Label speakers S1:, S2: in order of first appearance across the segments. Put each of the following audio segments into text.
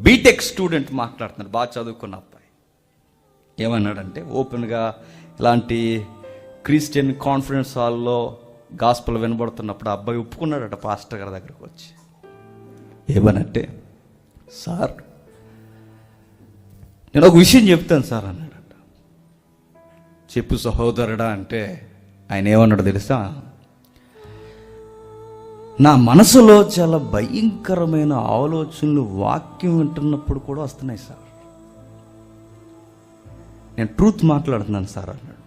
S1: BTech student మాట్లాడుతున్నాడు, బాగా చదువుకున్న అబ్బాయి. ఏమన్నాడంటే ఓపెన్గా ఇలాంటి క్రిస్టియన్ కాన్ఫరెన్స్ హాల్లో గాస్పల్ వినబడుతున్నప్పుడు ఆ అబ్బాయి ఒప్పుకున్నాడట పాస్టర్ గారి దగ్గరకు వచ్చి. ఏమనంటే, సార్ నేను ఒక విషయం చెప్తాను సార్ అన్నాడట. చెప్పు సహోదరుడా అంటే ఆయన ఏమన్నాడు తెలుసా? నా మనసులో చాలా భయంకరమైన ఆలోచనలు వాక్యం వింటున్నప్పుడు కూడా వస్తున్నాయి సార్. నేను ట్రూత్ మాట్లాడుతున్నాను సార్ అన్నాడు.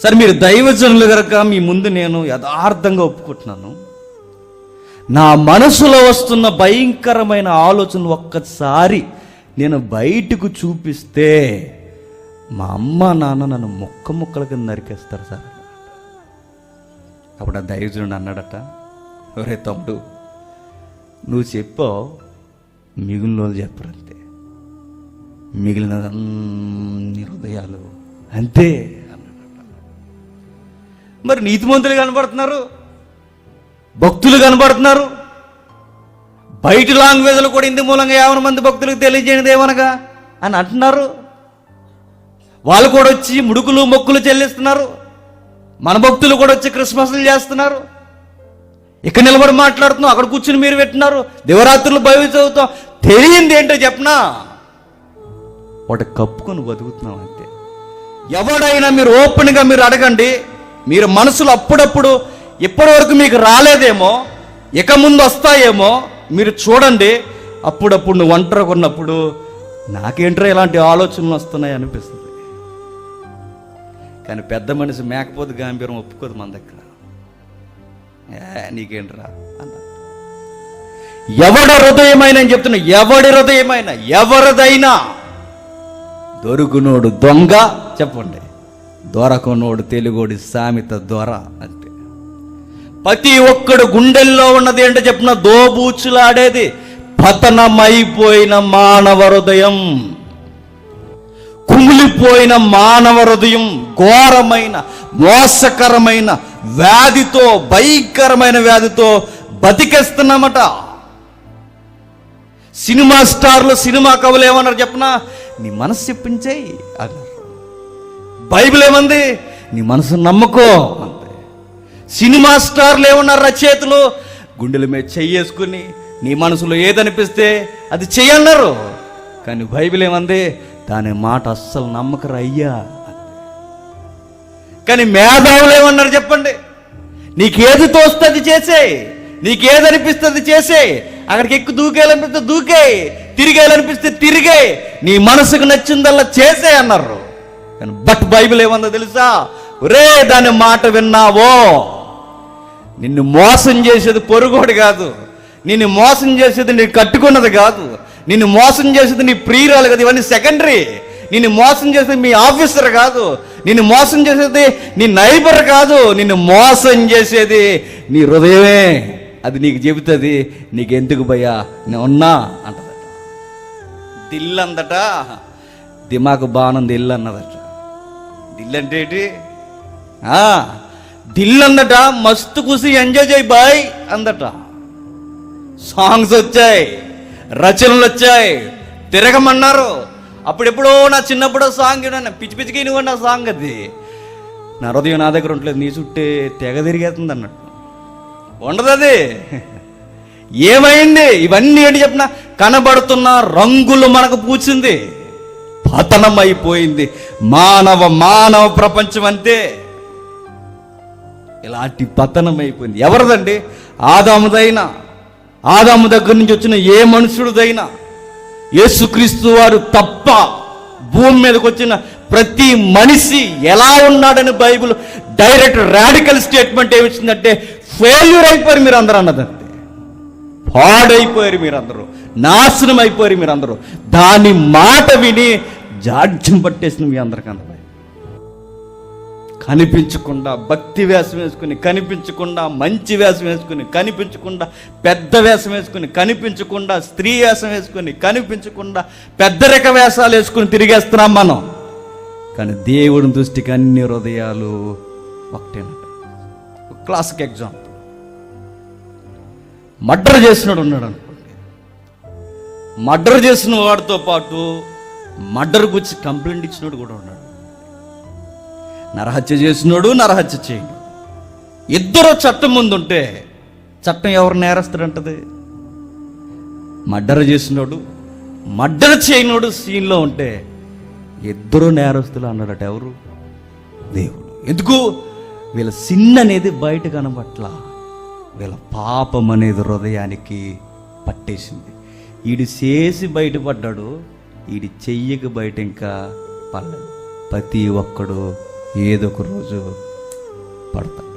S1: సార్ మీరు దైవజనులు కనుక మీ ముందు నేను యథార్థంగా ఒప్పుకుంటున్నాను. నా మనసులో వస్తున్న భయంకరమైన ఆలోచనలు ఒక్కసారి నేను బయటకు చూపిస్తే మా అమ్మ నాన్న నన్ను ముక్కల కింద నరికేస్తారు సార్. అప్పుడు ఆ దైవజనుడు అన్నాడట, ఒరే తమ్ముడు, నువ్వు చెప్పో మిగిలిన వాళ్ళు చెప్పరంతే, మిగిలిన హృదయాలు అంతే అన్నాడట. మరి నీతిమంతులు కనబడుతున్నారు, భక్తులు కనబడుతున్నారు, బయట లాంగ్వేజ్లు కూడా ఇందు మూలంగా 50 మంది భక్తులకు తెలియజేయనిది ఏమనగా అని అంటున్నారు. వాళ్ళు కూడా వచ్చి ముడుకులు మొక్కులు చెల్లిస్తున్నారు. మన భక్తులు కూడా వచ్చి క్రిస్మస్లు చేస్తున్నారు. ఇక్కడ నిలబడి మాట్లాడుతున్నాం, అక్కడ కూర్చుని మీరు పెట్టినారు, దివరాత్రులు బైబిల్ చదువుతాం. తెలియంది ఏంటో చెప్పనా, వాటి కప్పుకొని బతుకుతున్నాం అంతే. ఎవడైనా మీరు ఓపెన్గా మీరు అడగండి, మీరు మనసులో అప్పుడప్పుడు ఇప్పటి వరకు మీకు రాలేదేమో, ఇక ముందు వస్తాయేమో మీరు చూడండి. అప్పుడప్పుడు నువ్వు ఒంటరిగా ఉన్నప్పుడు నాకేంట్రా ఇలాంటి ఆలోచనలు వస్తున్నాయి అనిపిస్తుంది. కానీ పెద్ద మనిషి మేకపోతే గాంభీర్యం ఒప్పుకోదు మన దగ్గర. నీకేంట్రా అన్న. ఎవడి హృదయమైన అని చెప్తున్నా, ఎవడి హృదయమైన ఎవరిదైనా దొరుకునోడు దొంగ చెప్పండి, దొరకనోడు తెలుగోడి సామెత దొర అంటే. ప్రతి ఒక్కడు గుండెల్లో ఉన్నది ఏంటో చెప్పిన, దోబూచులాడేది పతనమైపోయిన మానవ హృదయం, కుమిలిపోయిన మానవ హృదయం ఘోరమైన మోసకరమైన వ్యాధితో, భయంకరమైన వ్యాధితో బతికేస్తున్నామట. సినిమా స్టార్లు, సినిమా కవులు ఏమన్నారు చెప్పనా, నీ మనసు చెప్పించేయి అన్నారు. బైబిల్ ఏమంది, నీ మనసు నమ్ముకో అంతే. సినిమా స్టార్లు ఏమన్నారు రచయితలు, గుండెల మీద చెయ్యేసుకుని నీ మనసులో ఏదనిపిస్తే అది చెయ్యన్నారు. కానీ బైబిల్ ఏమంది, దాని మాట అస్సలు నమ్మకరా అయ్యా. కానీ మేధావులు ఏమన్నారు చెప్పండి, నీకేది తోస్తే అది చేసే, నీకేదనిపిస్తే అది చేసే, అక్కడికి ఎక్కువ దూకేయాలనిపిస్తే దూకే, తిరిగేయాలనిపిస్తే తిరిగే, నీ మనసుకు నచ్చిందల్లా చేసే అన్నారు. కానీ బట్ బైబిల్ ఏమన్నా తెలుసా, ఒరే దాని మాట విన్నావో, నిన్ను మోసం చేసేది పొరుగోడు కాదు, నిన్ను మోసం చేసేది నీ కట్టుకున్నది కాదు, నిన్ను మోసం చేసేది నీ ప్రియురాలు కాదు, ఇవన్నీ సెకండరీ. నిన్ను మోసం చేసేది మీ ఆఫీసర్ కాదు, నిన్ను మోసం చేసేది నీ నైబర్ కాదు, నిన్ను మోసం చేసేది నీ హృదయమే. అది నీకు చెబుతుంది, నీకెందుకు భయ్యా నేను ఉన్నా అంటదట. దిల్ అందట, దిమాకు బాణం దిల్ అన్నదట. దిల్ అంటే ఏంటి? దిల్ అందట, మస్తు ఖుషి ఎంజాయ్ చేయి బాయ్ అందట. సాంగ్స్ వచ్చాయి, రచనలు వచ్చాయి, తిరగమన్నారు. అప్పుడెప్పుడో నా చిన్నప్పుడు సాంగ్ పిచ్చి పిచ్చికి నువ్వు నా సాంగ్, అది నా హృదయం నా దగ్గర ఉండలేదు, నీ చుట్టే తెగ తిరిగేస్తుంది అన్నట్టు ఉండదు. అది ఏమైంది? ఇవన్నీ ఏంటి చెప్పిన, కనబడుతున్న రంగులు మనకు పూచింది, పతనం అయిపోయింది మానవ ప్రపంచం అంతే. ఇలాంటి పతనం అయిపోయింది. ఎవరిదండి? ఆదాముదైనా, ఆదాము దగ్గర నుంచి వచ్చిన ఏ మనుషుడిదైనా, యేసుక్రీస్తు వారు తప్ప భూమి మీదకి వచ్చిన ప్రతి మనిషి ఎలా ఉన్నాడని బైబిల్ డైరెక్ట్ రాడికల్ స్టేట్మెంట్ ఏమిచ్చిందంటే, ఫెయిల్యూర్ అయిపోయారు మీరు అందరూ అన్నదంతే. పాడైపోయారు మీరందరూ, నాశనం అయిపోయారు మీరందరూ. దాని మాట విని జాడ్యం పట్టేసిన మీ అందరికీ అందరూ కనిపించకుండా భక్తి వేషం వేసుకుని, కనిపించకుండా మంచి వేషం వేసుకుని, కనిపించకుండా పెద్ద వేషం వేసుకుని, కనిపించకుండా స్త్రీ వేషం వేసుకుని, కనిపించకుండా పెద్దరిక వేషాలు వేసుకుని తిరిగేస్తున్నాం మనం. కానీ దేవుడి దృష్టికి అన్ని హృదయాలు ఒకటేనట. క్లాసిక్ ఎగ్జాంపుల్, మర్డర్ చేసినాడు ఉన్నాడు అనుకోండి, మర్డర్ చేసిన వాడితో పాటు మర్డర్ గురించి కంప్లైంట్ ఇచ్చినోడు కూడా ఉన్నాడు. నరహత్య చేసినోడు, నరహత్య చేయడు, ఇద్దరు చట్టం ముందు ఉంటే చట్టం ఎవరు నేరస్తుడంటది? మర్డర్ చేసినోడు, మర్డర్ చేయనోడు సీన్లో ఉంటే ఇద్దరు నేరస్తులు అన్నాడట. ఎవరు? దేవుడు. ఎందుకు? వీళ్ళ సిన్ అనేది బయట కనబట్ల, వీళ్ళ పాపం అనేది హృదయానికి పట్టేసింది. ఈడు చేసి బయటపడ్డాడు, ఈడు చెయ్యక బయట ఇంకా పడలేదు. ప్రతి ఒక్కడు ఏదో ఒక రోజు పడతాడు.